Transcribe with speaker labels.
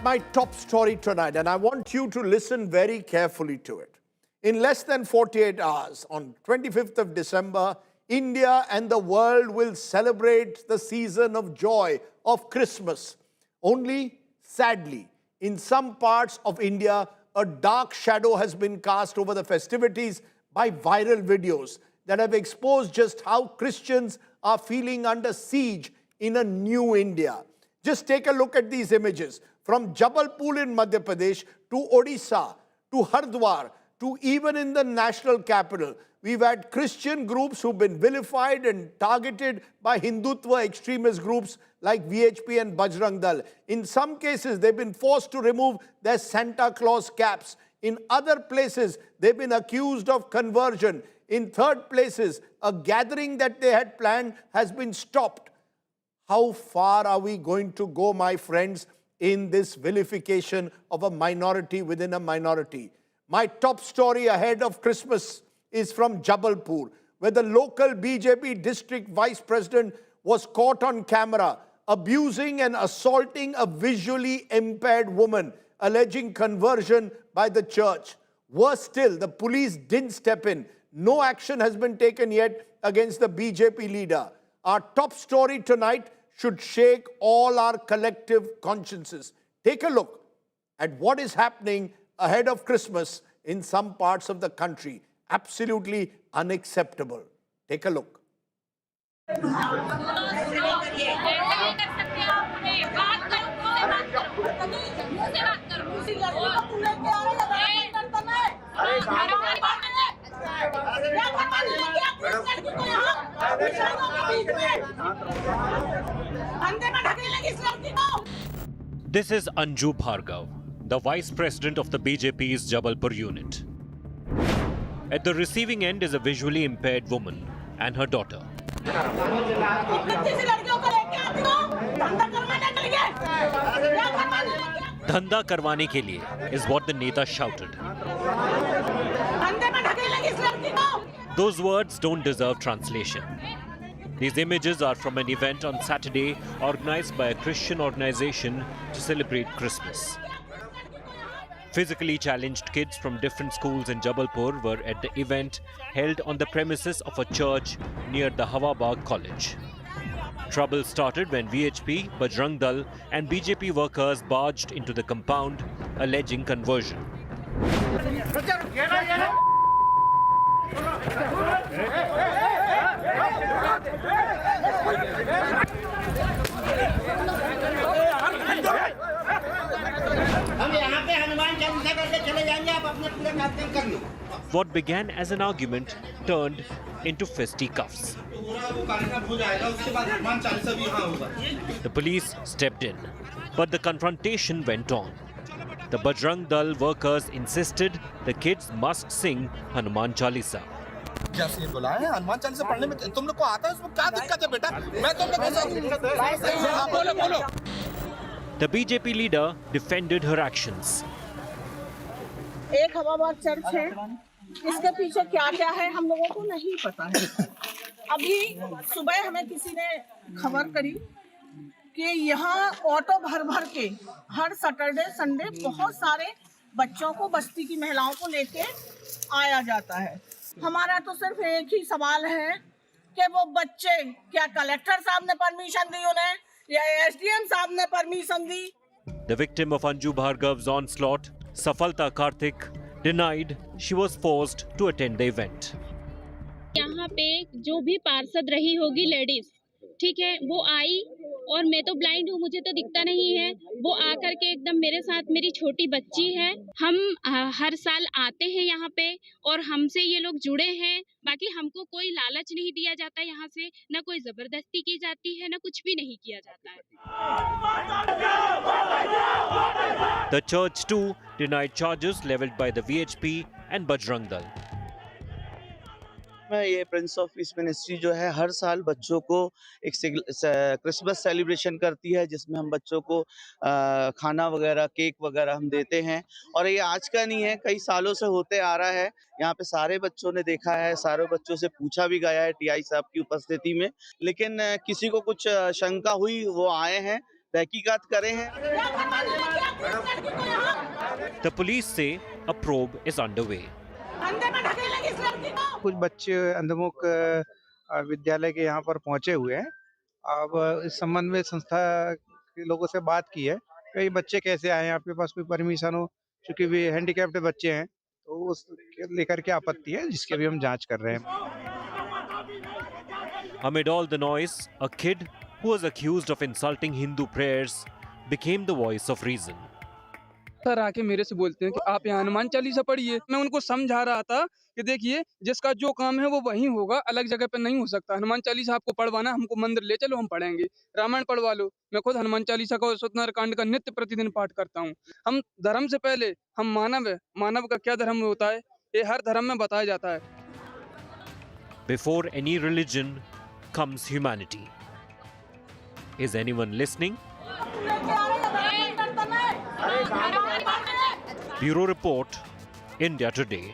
Speaker 1: my top story tonight, and I want you to listen very carefully to it. In less than 48 hours, on 25th of December, India and the world will celebrate the season of joy of Christmas. Only, sadly, in some parts of India, a dark shadow has been cast over the festivities by viral videos that have exposed just how Christians are feeling under siege in a new India. Just take a look at these images. From Jabalpur in Madhya Pradesh to Odisha to Hardwar to even in the national capital, we've had Christian groups who've been vilified and targeted by Hindutva extremist groups like VHP and Bajrang Dal. In some cases, they've been forced to remove their Santa Claus caps. In other places, they've been accused of conversion. In third places, a gathering that they had planned has been stopped. How far are we going to go, my friends, in this vilification of a minority within a minority? My top story ahead of Christmas is from Jabalpur, where the local BJP district vice president was caught on camera abusing and assaulting a visually impaired woman, alleging conversion by the church. Worse still, the police didn't step in. No action has been taken yet against the BJP leader. Our top story tonight should shake all our collective consciences. Take a look at what is happening ahead of Christmas in some parts of the country. Absolutely unacceptable. Take a look.
Speaker 2: This is Anju Bhargav, the vice president of the BJP's Jabalpur unit. At the receiving end is a visually impaired woman and her daughter. Dhanda karwane ke liye is what the neta shouted. Those words don't deserve translation. These images are from an event on Saturday organized by a Christian organization to celebrate Christmas. Physically challenged kids from different schools in Jabalpur were at the event held on the premises of a church near the Hawabagh College. Trouble started when VHP, Bajrang Dal and BJP workers barged into the compound, alleging conversion. What began as an argument turned into fisticuffs. The police stepped in, but the confrontation went on. The Bajrang Dal workers insisted the kids must sing Hanuman Chalisa. The BJP leader defended her actions.
Speaker 3: एक हवाबाग church है, इसके पीछे क्या-क्या है हम लोगों को नहीं पता है। अभी सुबह हमें किसी ने खबर करी कि यहाँ ऑटो भर-भर के हर सैटरडे संडे बहुत सारे बच्चों को, बस्ती की महिलाओं को लेके आया जाता है। हमारा तो सिर्फ एक ही सवाल है कि वो बच्चे क्या कलेक्टर साहब ने परमिशन दी उन्हें या एसडीएम साहब ने permission the?
Speaker 2: The victim of Anju Bhargav's onslaught, Safalta Karthik, denied she was forced to attend the event.
Speaker 4: यहाँ पे जो भी पार्षद रही होगी लेडीज, ठीक है, वो आई और मैं तो ब्लाइंड हूँ, मुझे तो दिखता नहीं है। वो आकर के एकदम मेरे साथ, मेरी छोटी बच्ची है, हम हर साल आते हैं यहाँ पे और हमसे ये लोग जुड़े हैं। बाकी हमको कोई लालच नहीं दिया जाता यहाँ से, ना कोई जबरदस्ती की जाती है, ना कुछ भी नहीं किया जाता है।
Speaker 2: The church too denied charges leveled by the VHP and Bajrang Dal.
Speaker 5: ये प्रिंस ऑफ पीस मिनिस्ट्री जो है हर साल बच्चों को एक क्रिसमस सेलिब्रेशन करती है, जिसमें हम बच्चों को खाना वगैरह, केक वगैरह हम देते हैं। और ये आज का नहीं है, कई सालों से होते आ रहा है। यहाँ पे सारे बच्चों ने देखा है, सारे बच्चों से पूछा भी गया है टीआई साहब की उपस्थिति में, लेकिन किसी को कुछ शंका हुई, वो आए हैं, तहकीकात करे हैं।
Speaker 2: The police say a probe is underway.
Speaker 3: अंदर में ढकेलेंगे इस लड़की को।
Speaker 6: कुछ बच्चे अंधमुख विद्यालय के यहाँ पर पहुंचे हुए हैं। अब इस संबंध में संस्था के लोगों से बात की है कि ये बच्चे कैसे आए हैं, आपके पास कोई परमिशन हो, क्योंकि वे हैंडीकैप्ड बच्चे हैं, तो उस लेकर के आपत्ति है, जिसकी अभी हम जांच कर रहे हैं।
Speaker 2: Amid all the noise, a kid who was accused of insulting Hindu prayers became the voice of reason.
Speaker 7: Sir आके मेरे से बोलते हैं कि आप यहाँ हनुमान चालीसा पढ़िए। मैं उनको समझा रहा था कि देखिए जिसका जो काम है वो वहीं होगा, अलग जगह पे नहीं हो सकता। हनुमान चालीसा आपको पढ़वाना, हमको मंदिर ले चलो, हम पढ़ेंगे। रामायण पढ़वा लो, मैं खुद हनुमान चालीसा का सत्यनारायण कांड का नित्य प्रतिदिन पाठ करता हूँ। हम धर्म से पहले हम मानव है, मानव का क्या धर्म होता है ये हर धर्म में बताया जाता है।
Speaker 2: Before any religion comes humanity. Is anyone listening? Bureau Report, India Today.